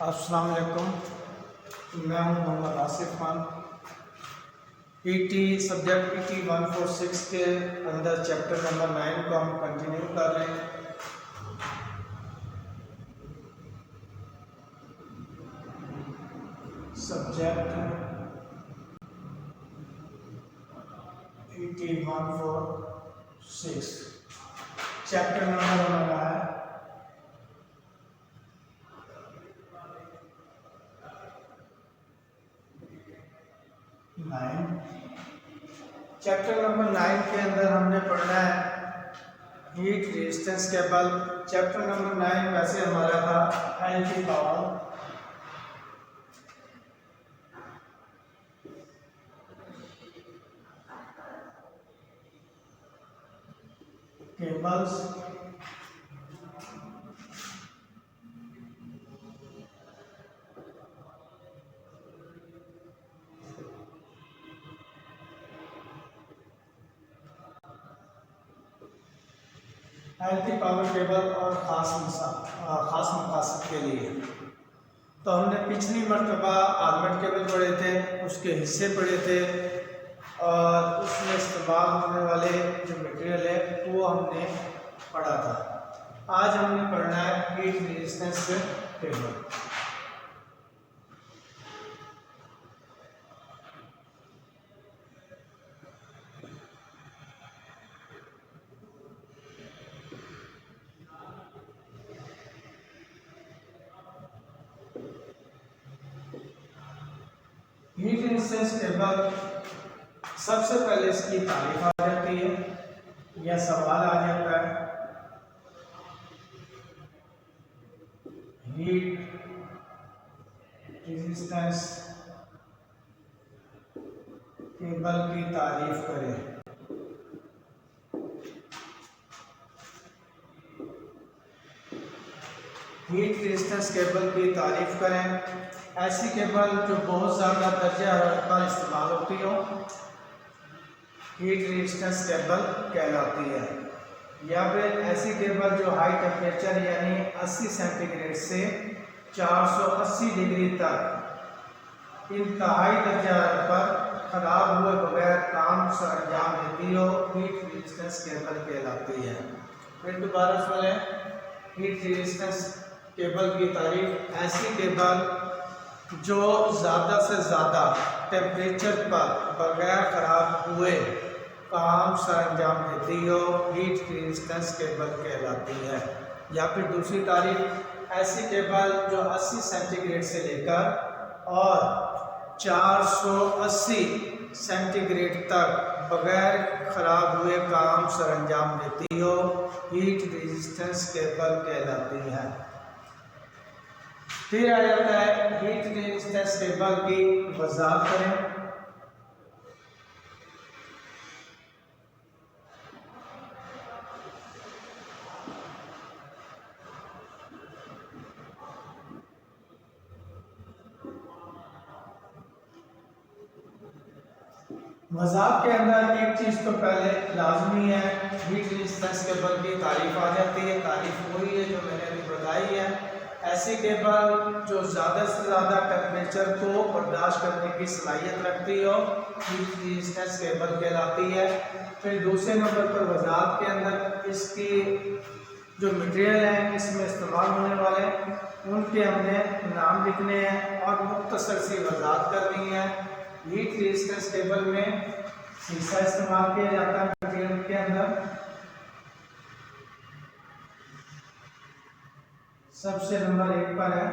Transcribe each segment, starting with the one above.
अस्सलाम वालेकुम। मैं हूं मोहम्मद आसिफ खान। सब्जेक्ट ईटी 146 के अंदर चैप्टर नंबर 9 को हम कंटिन्यू कर रहे हैं। सब्जेक्ट ईटी 146 चैप्टर नंबर हमारा है 9। चैप्टर नंबर 9 के अंदर हमने पढ़ना है heat resistance cable. Chapter number 9 वैसे हमारा था एल की पावर केबल्स एल की पावर केबल और ख़ास मकासद के लिए। तो हमने पिछली मरतबा आर्मेड केबल पढ़े थे, उसके हिस्से पढ़े थे और उसमें इस्तेमाल होने वाले जो मटेरियल है वो हमने पढ़ा था। आज हमने पढ़ना है heat resistance cable. Heat resistance cable सबसे पहले इसकी तारीफ आ जाती है या सवाल आ जाता है। हीट रेजिस्टेंस केबल की तारीफ करें। हीट रेजिस्टेंस केबल की तारीफ करें। ऐसी केबल जो बहुत ज़्यादा दर्जा हरारत पर इस्तेमाल होती हो हीट रेजिस्टेंस केबल कहलाती है। या फिर ऐसी केबल जो हाई टेम्परेचर यानी 80 सेंटीग्रेड से 480 डिग्री तक इंतहाई दर्जा हरारत पर ख़राब हुए बगैर काम सर अंजाम देती हो हीट रेजिस्टेंस केबल कहलाती है। फिर दोबारा सुने हीट रेजिस्टेंस केबल की तारीफ। ऐसी केबल जो ज़्यादा से ज़्यादा टेम्परेचर पर बगैर ख़राब हुए काम सर अंजाम देती हो हीट रेजिस्टेंस केबल कहलाती है। या फिर दूसरी तारीफ ऐसी केबल जो 80 सेंटीग्रेड से लेकर और 480 सेंटीग्रेड तक बगैर ख़राब हुए काम सर अंजाम देती हो हीट रेजिस्टेंस केबल कहलाती है। फिर आ जाता है हीट रेजिस्टेंस केबल की वजाहत करें। वजाहत के अंदर एक चीज़ तो पहले लाजमी है, हीट रेजिस्टेंस केबल की तारीफ आ जाती है। तारीफ वही है जो मैंने अभी बताई है। ऐसी केबल जो ज़्यादा से ज़्यादा टेम्परेचर को बर्दाश्त करने की सलाहियत रखती हो हीट रेजिस्टेंस केबल कहलाती है। फिर दूसरे नंबर पर वजाहत के अंदर इसकी जो मटेरियल है इसमें इस्तेमाल होने वाले उनके हमने नाम लिखने हैं और मुख्तसर सी वजाहत करनी है। हीट रेजिस्टेंस केबल में शीशा इस्तेमाल किया जाता है मटेरियल के अंदर। सबसे नंबर 1 पर है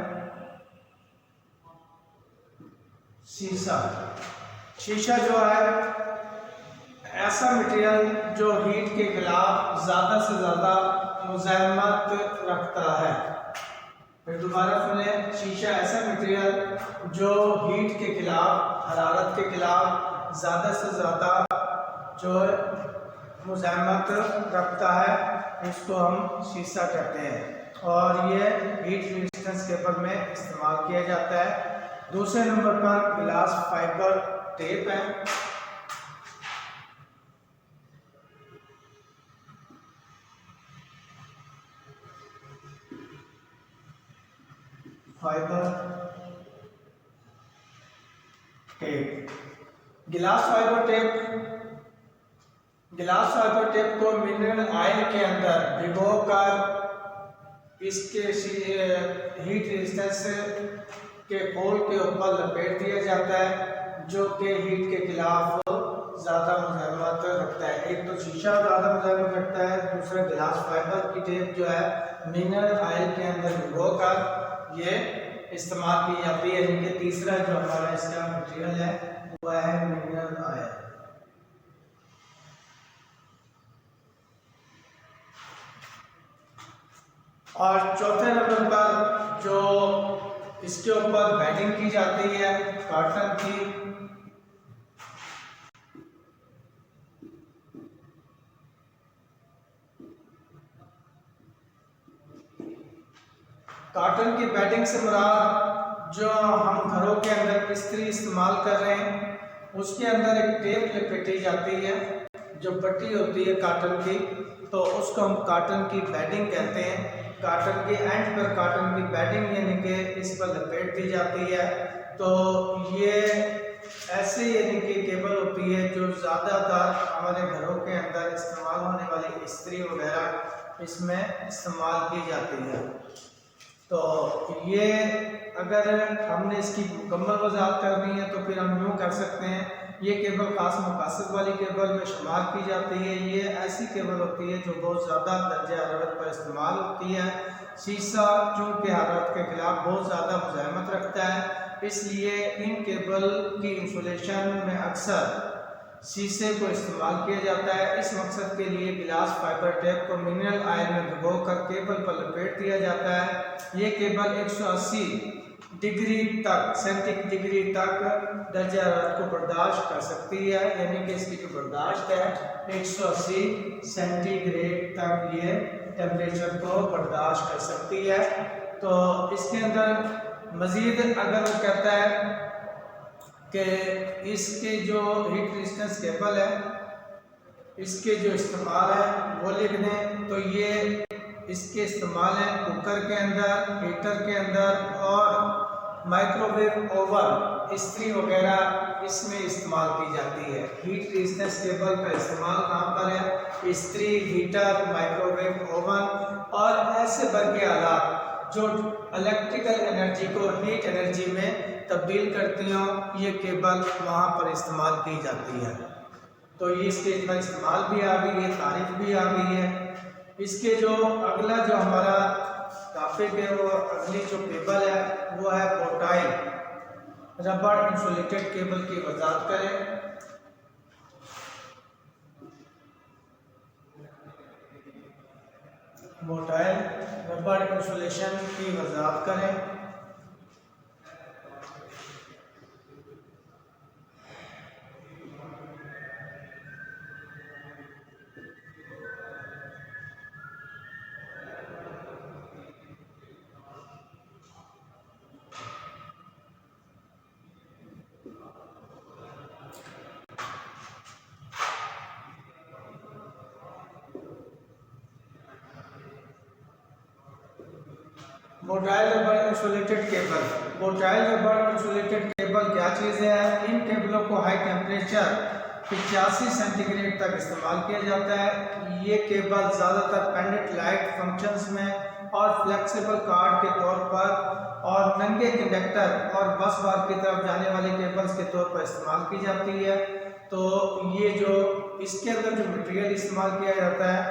शीशा। शीशा जो है ऐसा मटेरियल जो हीट के खिलाफ ज़्यादा से ज़्यादा मुज़ाहमत रखता है। फिर दोबारा सुने, शीशा ऐसा मटेरियल जो हीट के खिलाफ हरारत के खिलाफ ज़्यादा से ज़्यादा जो मुज़ाहमत रखता है इसको हम शीशा कहते हैं और ये हीट रेजिस्टेंस केबल में इस्तेमाल किया जाता है। दूसरे नंबर पर ग्लास फाइबर टेप है। Fibre tape. गिलास फाइबर टेप को मिनरल ऑयल के अंदर भिगोकर इसके हीट रेजिस्टेंस के पोल के ऊपर लपेट दिया जाता है, जो कि हीट के खिलाफ ज़्यादा मुज़ाहमत रखता है। एक तो शीशा ज़्यादा मुज़ाहमत रखता है, दूसरा गिलास फाइबर की टेप जो है मिनरल ऑयल के अंदर भिगोकर ये इस्तेमाल की जाती है। यानी कि तीसरा जो हमारा इसका मटेरियल है वह है मिनरल ऑयल। और चौथे नंबर पर जो इसके ऊपर बैडिंग की जाती है कॉटन की, कॉटन की बैडिंग से मुराद जो हम घरों के अंदर इस्त्री इस्तेमाल कर रहे हैं उसके अंदर एक टेप लपेटी जाती है जो पट्टी होती है कॉटन की, तो उसको हम कॉटन की बैडिंग कहते हैं। कॉटन के एंड पर कॉटन की बैडिंग यानी कि इस पर लपेट दी जाती है। तो ये ऐसे यानी कि केबल होती है जो ज़्यादातर हमारे घरों के अंदर इस्तेमाल होने वाली इस्त्री वगैरह इसमें इस्तेमाल की जाती है। तो ये अगर हमने इसकी मुकम्मल वजाहत करनी है तो फिर हम यूँ कर सकते हैं, ये केबल ख़ास मकासद वाली केबल में शुमार की जाती है। ये ऐसी केबल होती है जो बहुत ज़्यादा दर्जे हरारत पर इस्तेमाल होती है। शीशा चूँकि हरारत के ख़िलाफ़ बहुत ज़्यादा मुज़ाहमत रखता है, इसलिए इन केबल की इंसुलेशन में अक्सर शीशे को इस्तेमाल किया जाता है। इस मकसद के लिए गिलास फाइबर टेप को मिनरल ऑयल में भिगोकर केबल पर लपेट दिया जाता है। ये केबल 180 डिग्री तक सेंटीग्रेड दर्जे हरारत को बर्दाश्त कर सकती है, यानी कि इसकी जो बर्दाश्त है 180 सेंटीग्रेड तक ये टेम्परेचर को बर्दाश्त कर सकती है। तो इसके अंदर मज़ीद अगर वो कहता है कि इसके जो हीट रेजिस्टेंस केबल है इसके जो इस्तेमाल है वो लिख दें, तो ये इसके इस्तेमाल है कुकर के अंदर, हीटर के अंदर और माइक्रोवेव ओवन, इस्त्री वगैरह इसमें इस्तेमाल की जाती है। हीट रेजिस्टेंस केबल का इस्तेमाल कहाँ पर है? इस्त्री, हीटर, माइक्रोवेव ओवन और ऐसे बर्क़ी आलात जो इलेक्ट्रिकल एनर्जी को हीट एनर्जी में तब्दील करती हों, ये केबल वहाँ पर इस्तेमाल की जाती है। तो ये इसके इतना इस्तेमाल भी आ गई है, तारीफ भी आ गई है। इसके जो अगला जो हमारा टॉपिक है वो अगली जो केबल है वो है बोटाई रबड़ इंसुलेटेड केबल की वजाहत करें। बोटाई रबड़ इंसुलेशन की वजाहत करें। Motile rubber insulated cable. Motile rubber insulated cable क्या चीज़ है? इन केबलों को हाई टेम्परेचर 85 सेंटीग्रेड तक इस्तेमाल किया जाता है। ये केबल ज़्यादातर पेंडेंट लाइट फंक्शंस में और फ्लेक्सिबल कार्ड के तौर पर और नंगे कंडक्टर और बस बार की तरफ जाने वाले केबल्स के तौर पर इस्तेमाल की जाती है। तो ये जो इसके अंदर जो मटेरियल इस्तेमाल किया जाता है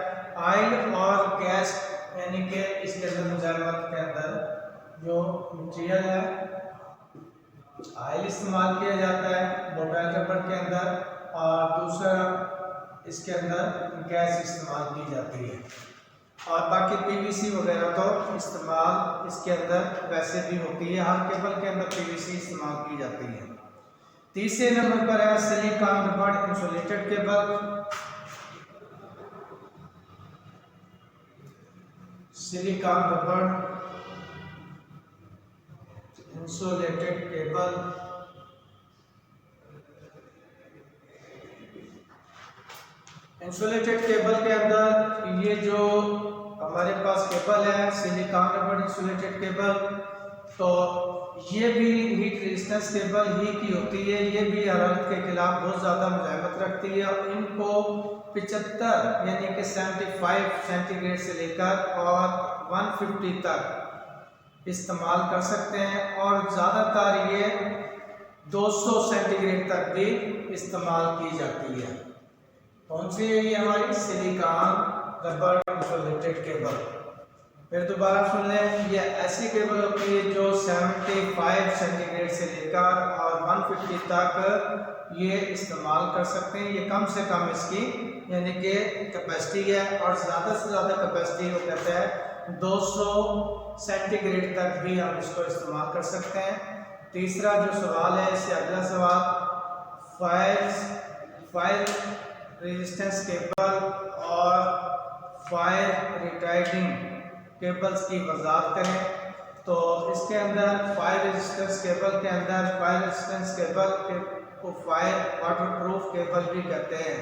ऑयल और गैस, यानी कि इसके अंदर मुजाहमत के अंदर जो मटेरियल है ऑयल इस्तेमाल किया जाता है मोटाइल रबर के अंदर, और दूसरा इसके अंदर गैस इस्तेमाल की जाती है। और बाकी पीवीसी वगैरह तो इस्तेमाल इसके अंदर वैसे भी होती है, हर केबल के अंदर पीवीसी इस्तेमाल की जाती है। तीसरे नंबर पर है silicone rubber insulated cable. Silicone rubber insulated cable insulated cable के अंदर ये जो हमारे पास केबल है सिलिकॉन रबर इंसुलेटेड केबल, तो ये भी हीट रेजिस्टेंस केबल ही की होती है, ये भी हरारत के खिलाफ बहुत ज़्यादा मुजाहिमत रखती है और इनको 75 यानी कि 75 सेंटीग्रेड से लेकर और 150 तक इस्तेमाल कर सकते हैं और ज़्यादातर ये 200 सेंटीग्रेड तक भी इस्तेमाल की जाती है। कौन सी है ये हमारी सिलिकॉन रबर इंसुलेटेड केबल। फिर दोबारा सुन लें, ये ऐसी केबल होती है जो 75 सेंटीग्रेड से लेकर और 150 तक ये इस्तेमाल कर सकते हैं। ये कम से कम इसकी यानी कि कैपेसिटी है और ज़्यादा से ज़्यादा कैपेसिटी वो कहते हैं 200 सेंटीग्रेड तक भी हम इसको इस्तेमाल कर सकते हैं। तीसरा जो सवाल है, इससे अगला सवाल, फायर रेजिस्टेंस केबल और फायर रिटार्डिंग केबल्स की वजाहत करें। तो इसके अंदर फायर रेजिस्टेंस केबल के अंदर फायर रेजिस्टेंस केबल को फायर वाटरप्रूफ केबल भी कहते हैं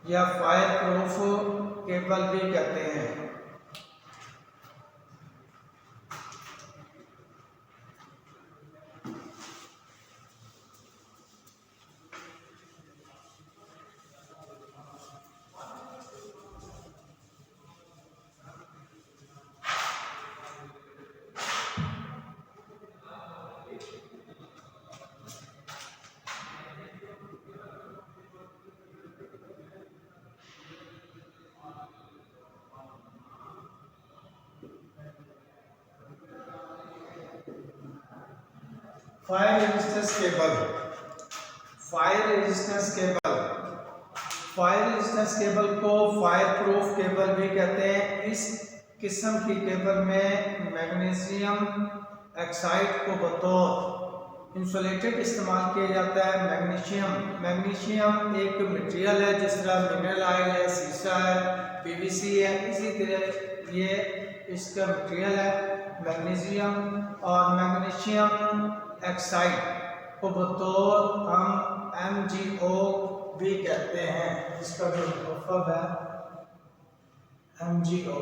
या फायर प्रूफ केबल भी कहते हैं। Fire resistance cable, fire resistance cable, fire resistance cable को फायर प्रूफ केबल भी कहते हैं। इस किस्म की केबल में मैग्नीशियम ऑक्साइड को बतौर इंसुलेटेड इस्तेमाल किया जाता है। मैग्नीशियम एक मटेरियल है, जिस तरह मिनरल ऑयल है, शीशा है, पीवीसी है, इसी तरह ये इसका मटेरियल है मैग्नीशियम। और मैग्नीशियम ऑक्साइड को बतौर हम MgO भी कहते हैं, इसका जो मतलब है MgO,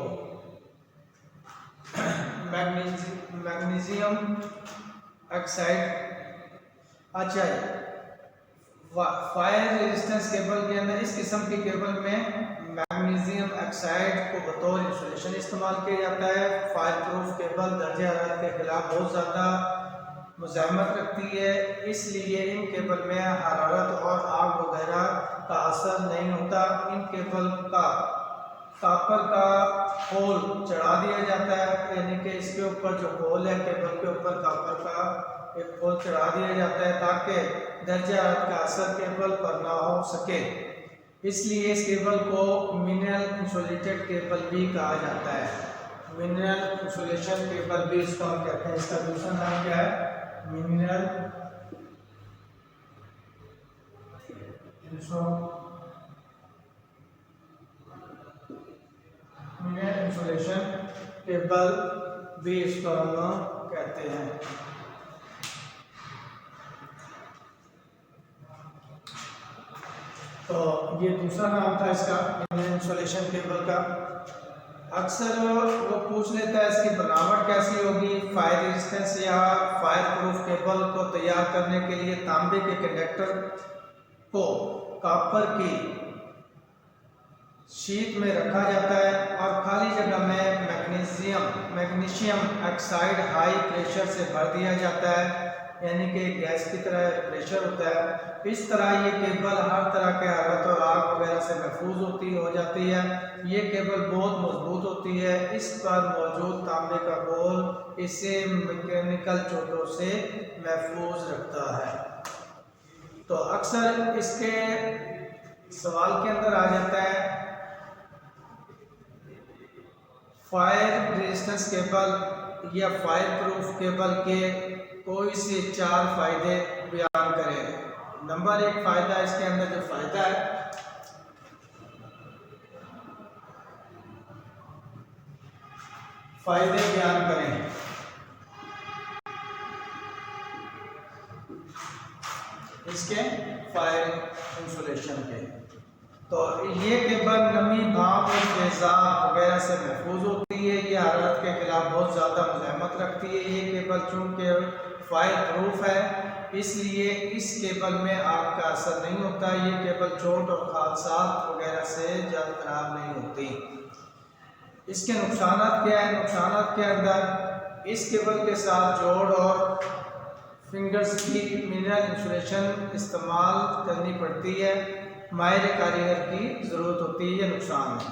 मैग्नीशियम ऑक्साइड। अच्छा, फायर रेजिस्टेंस केबल के अंदर इस किस्म की केबल में मैग्नीशियम ऑक्साइड को बतौर इंसुलेशन इस्तेमाल किया जाता है। फायर प्रूफ केबल दर्जे हरारत के खिलाफ बहुत ज़्यादा मुज़ाहमत रखती है, इसलिए इन केबल में हरारत और आग वगैरह का असर नहीं होता। इन केबल का कापर का होल चढ़ा दिया जाता है, यानी कि इसके ऊपर जो होल है केबल के ऊपर कापर का एक होल चढ़ा दिया जाता है ताकि दर्जे हरारत का असर केबल पर ना हो सके। इसलिए इस केबल को मिनरल इंसुलेटेड केबल भी कहा जाता है। मिनरल इंसुलेशन केबल भी इसको हम कहते हैं। इसका दूसरा नाम क्या है? मिनरल इंसुलेशन केबल भी इसको हम कहते हैं। तो ये दूसरा नाम था इसका, इंसुलेशन केबल का। अक्सर वो पूछ लेता है इसकी बनावट कैसी होगी। फायर रेजिस्टेंस या फायर प्रूफ केबल को तैयार करने के लिए तांबे के कंडक्टर को कॉपर की शीट में रखा जाता है और खाली जगह में मैग्नीशियम ऑक्साइड हाई प्रेशर से भर दिया जाता है, यानी कि गैस की तरह प्रेशर होता है। इस तरह ये केबल हर तरह के हरारत और आग वगैरह से महफूज हो जाती है। ये केबल बहुत मजबूत होती है। इस पर मौजूद तांबे का घोल इसे मैकेनिकल चोटों से महफूज रखता है। तो अक्सर इसके सवाल के अंदर आ जाता है फायर रेजिस्टेंस केबल या फायर प्रूफ केबल के कोई से 4 फायदे बयान करें। नंबर 1 फायदा, इसके अंदर जो फायदा है फायदे बयान करें। इसके फायर इंसुलेशन के तो ये केबल नमी, भाप और तेज़ाब वगैरह से महफूज होती है। ये हरारत के खिलाफ बहुत ज़्यादा मुज़ाहमत रखती है। ये केबल चूँकि फायर प्रूफ है, इसलिए इस केबल में आग का असर नहीं होता। ये केबल चोट और हादसात वगैरह से जल्द खराब नहीं होती। इसके नुकसान क्या है? नुकसान के अंदर इस केबल के साथ जोड़ और फिंगर्स की मिनरल इंसुलेशन इस्तेमाल करनी पड़ती है। माहिर कारीगर की ज़रूरत होती है। ये नुकसान है।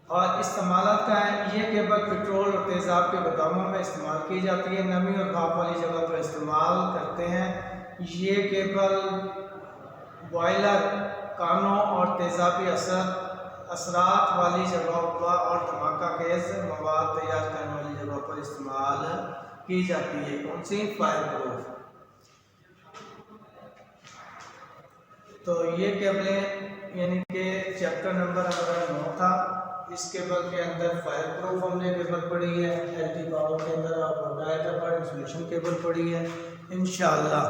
और इस्तेमाल का है, ये केबल पेट्रोल और तेज़ाब के गोदामों में इस्तेमाल की जाती है। नमी और भाप वाली जगह पर इस्तेमाल करते हैं। ये केबल बॉयलर, कानों और तेज़ाबी असरात वाली जगहों पर और धमाका खेज मवाद तैयार करने वाली जगहों पर इस्तेमाल की जाती है। कौन सी? Fire proof. तो ये केबलें यानी कि चैप्टर नंबर हमारा 9 था। इस केबल के अंदर फायर प्रूफ हमने केबल पढ़ी है, एलटी पावर के अंदर और इंसुलेशन केबल पढ़ी है। इंशाअल्लाह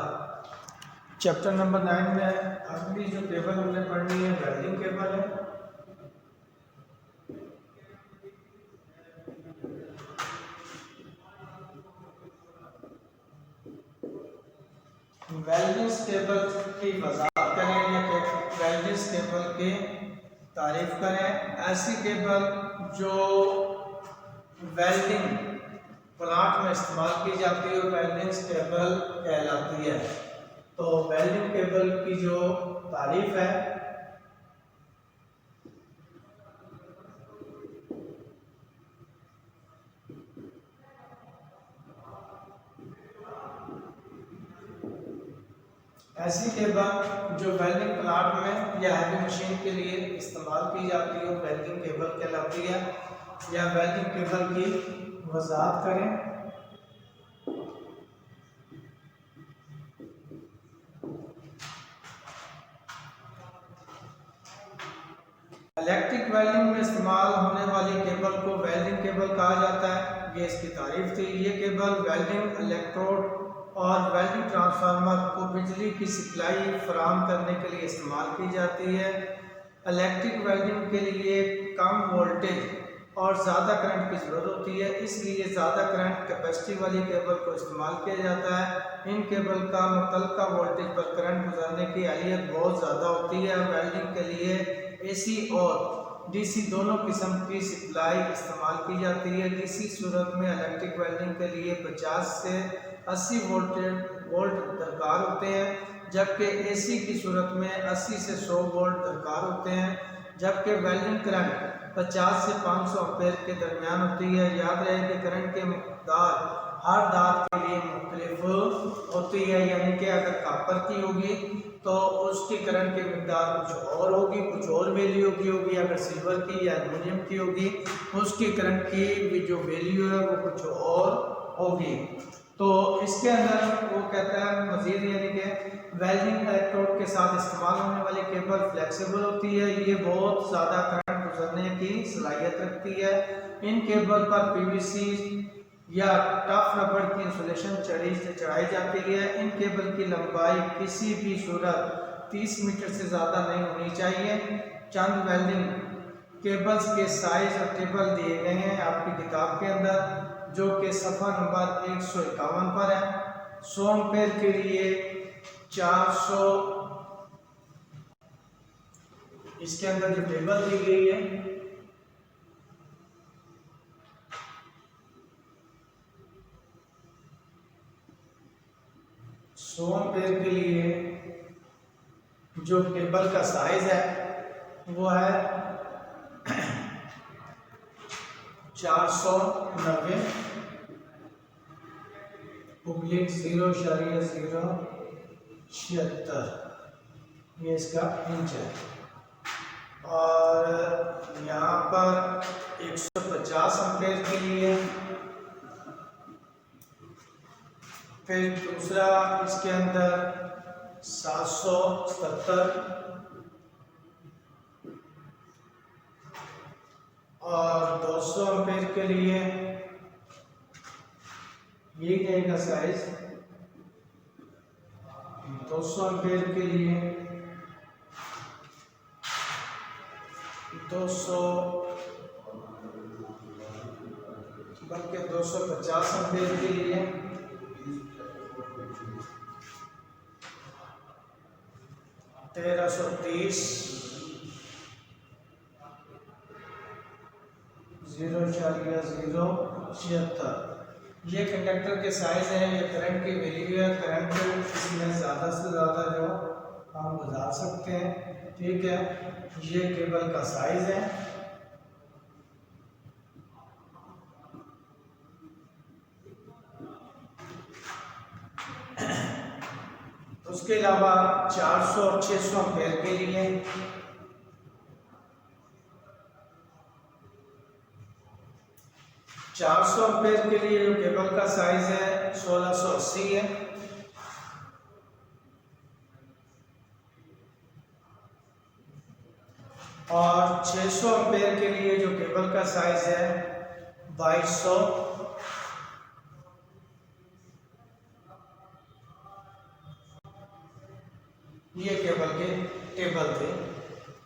चैप्टर नंबर 9 में अगली जो केबल हमने पढ़नी है वेल्डिंग केबल है। वेल्डिंग केबल की वजाहत करें या वेल्डिंग केबल की तारीफ करें। ऐसी केबल जो वेल्डिंग प्लांट में इस्तेमाल की जाती है और वेल्डिंग केबल कहलाती है। तो वेल्डिंग केबल की जो तारीफ है, ऐसी केबल जो वेल्डिंग प्लांट में या हैवी मशीन के लिए इस्तेमाल की जाती है वेल्डिंग केबल कहलाती है। या वेल्डिंग केबल की वजाहत करें। इलेक्ट्रिक वेल्डिंग में इस्तेमाल होने वाली केबल को वेल्डिंग केबल कहा जाता है। ये इसकी तारीफ थी। ये केबल वेल्डिंग इलेक्ट्रोड और वेल्डिंग ट्रांसफार्मर को बिजली की सप्लाई फराहम करने के लिए इस्तेमाल की जाती है। इलेक्ट्रिक वेल्डिंग के लिए कम वोल्टेज और ज़्यादा करंट की ज़रूरत होती है, इसलिए ज़्यादा करंट कैपेसिटी वाली केबल को इस्तेमाल किया जाता है। इन केबल का मुतल्लिका वोल्टेज पर करंट गुजारने की अहलियत बहुत ज़्यादा होती है। वेल्डिंग के लिए एसी और डीसी दोनों किस्म की सप्लाई इस्तेमाल की जाती है। डीसी सूरत में इलेक्ट्रिक वेल्डिंग के लिए 50 से 80 वोल्ट दरकार होते हैं, जबकि एसी की सूरत में 80 से 100 वोल्ट दरकार होते हैं। जबकि वेल्डिंग करंट 50 से 500 एम्पीयर के दरमियान होती है। याद रहे कि करंट के मकदार हर धात के लिए मुख्तलिफ होती है, यानी कि अगर कॉपर की होगी तो उसकी करंट की मकदार कुछ और होगी, कुछ और वैल्यू की होगी। अगर सिल्वर की या एल्युमिनियम की होगी उसकी करंट की जो वैल्यू है वो कुछ और होगी। तो इसके अंदर वो कहता है मजीद, यानी कि वेल्डिंग इलेक्ट्रोड के साथ इस्तेमाल होने वाली केबल फ्लेक्सिबल होती है। ये बहुत ज़्यादा करंट गुजरने की सलाहियत रखती है। इन केबल पर पीवीसी या टफ रबड़ की इंसुलेशन चढ़ाई जाती है। इन केबल की लंबाई किसी भी सूरत 30 मीटर से ज़्यादा नहीं होनी चाहिए। चंद वेल्डिंग केबल्स के साइज और टेबल दिए गए हैं आपकी किताब के अंदर, जो कि सफ़ा नंबर 151 पर है। 100 एम्पीयर के लिए 400, इसके अंदर जो टेबल दी गई है एम्पीयर के लिए जो केबल का साइज है वो है 490 उब्लिक 0.076, ये इसका इंच है। और यहाँ पर 150 एम्पीयर के लिए, फिर दूसरा इसके अंदर 770 और 200 एम्पीयर के लिए ये कहेगा साइज 200 एम्पीयर के लिए 200 बल्कि 250 एम्पीयर के लिए 1330 0.076। ये कंडक्टर के साइज है, ये करंट की वैल्यू है। करंट इसमें ज़्यादा से ज़्यादा जो हम गुजार सकते हैं, ठीक है। ये केबल का साइज है। उसके अलावा 400 और 600 एम्पीयर के लिए 400 एम्पीयर के लिए जो केबल का साइज है 1680 है। और 600 एम्पीयर के लिए जो केबल का साइज है 2200। ये केबल के टेबल थे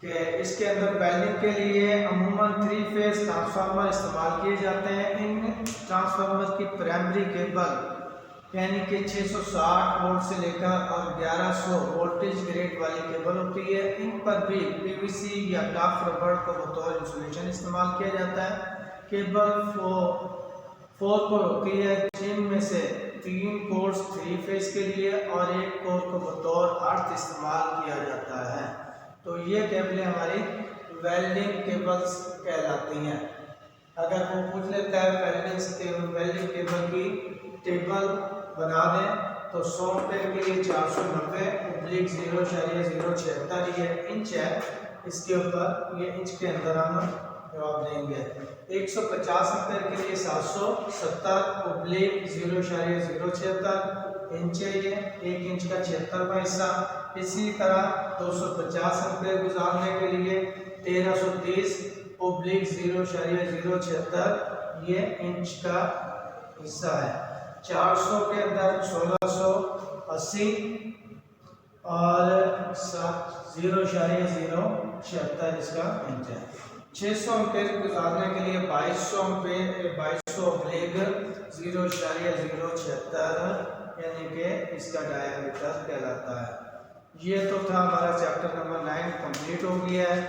कि इसके अंदर वेल्डिंग के लिए अमूमन 3 फेज ट्रांसफार्मर इस्तेमाल किए जाते हैं। इन ट्रांसफार्मर की प्राइमरी केबल यानी कि 660 वोल्ट से लेकर और 1100 वोल्टेज ग्रेड वाली केबल होती है। इन पर भी पीवीसी या टॉप रबड़ को बतौर इंसुलेशन इस्तेमाल किया जाता है। केबल 4 कोर होती है, जिनमें से 3 कोर्स 3 फेज के लिए और 1 कोर को बतौर अर्थ इस्तेमाल किया जाता है। तो ये केबलें हमारी वेल्डिंग केबल्स कहलाती हैं। अगर वो पूछ लेता है वेल्डिंग केबल की टेबल बना दें तो 100 एम्पीयर के लिए 490/0.076 ये इंच है। इसके ऊपर ये इंच के अंदर हम जवाब देंगे। 150 एम्पीयर के लिए 770/0.076 इंच है। ये 1 इंच का 76वां हिस्सा। इसी तरह 250 एम्पीयर गुजारने के लिए 1330/0.076 ये इंच का हिस्सा है। 400 के अंदर 1680 और 0.076 इसका इंच है। 600 एम्पीयर गुजारने के लिए 2200/0.076 यानी कि इसका डायमीटर कहलाता है। ये तो था हमारा चैप्टर नंबर 9 कंप्लीट हो गया है।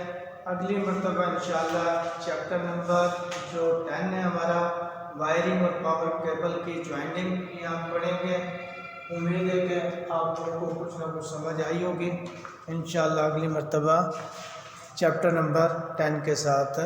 अगली मरतबा इंशाल्लाह चैप्टर नंबर जो 10 है हमारा वायरिंग और पावर केबल की ज्वाइंटिंग ये हम पढ़ेंगे। उम्मीद है कि आप लोगों को कुछ ना कुछ समझ आई होगी। इंशाल्लाह अगली मरतबा चैप्टर नंबर 10 के साथ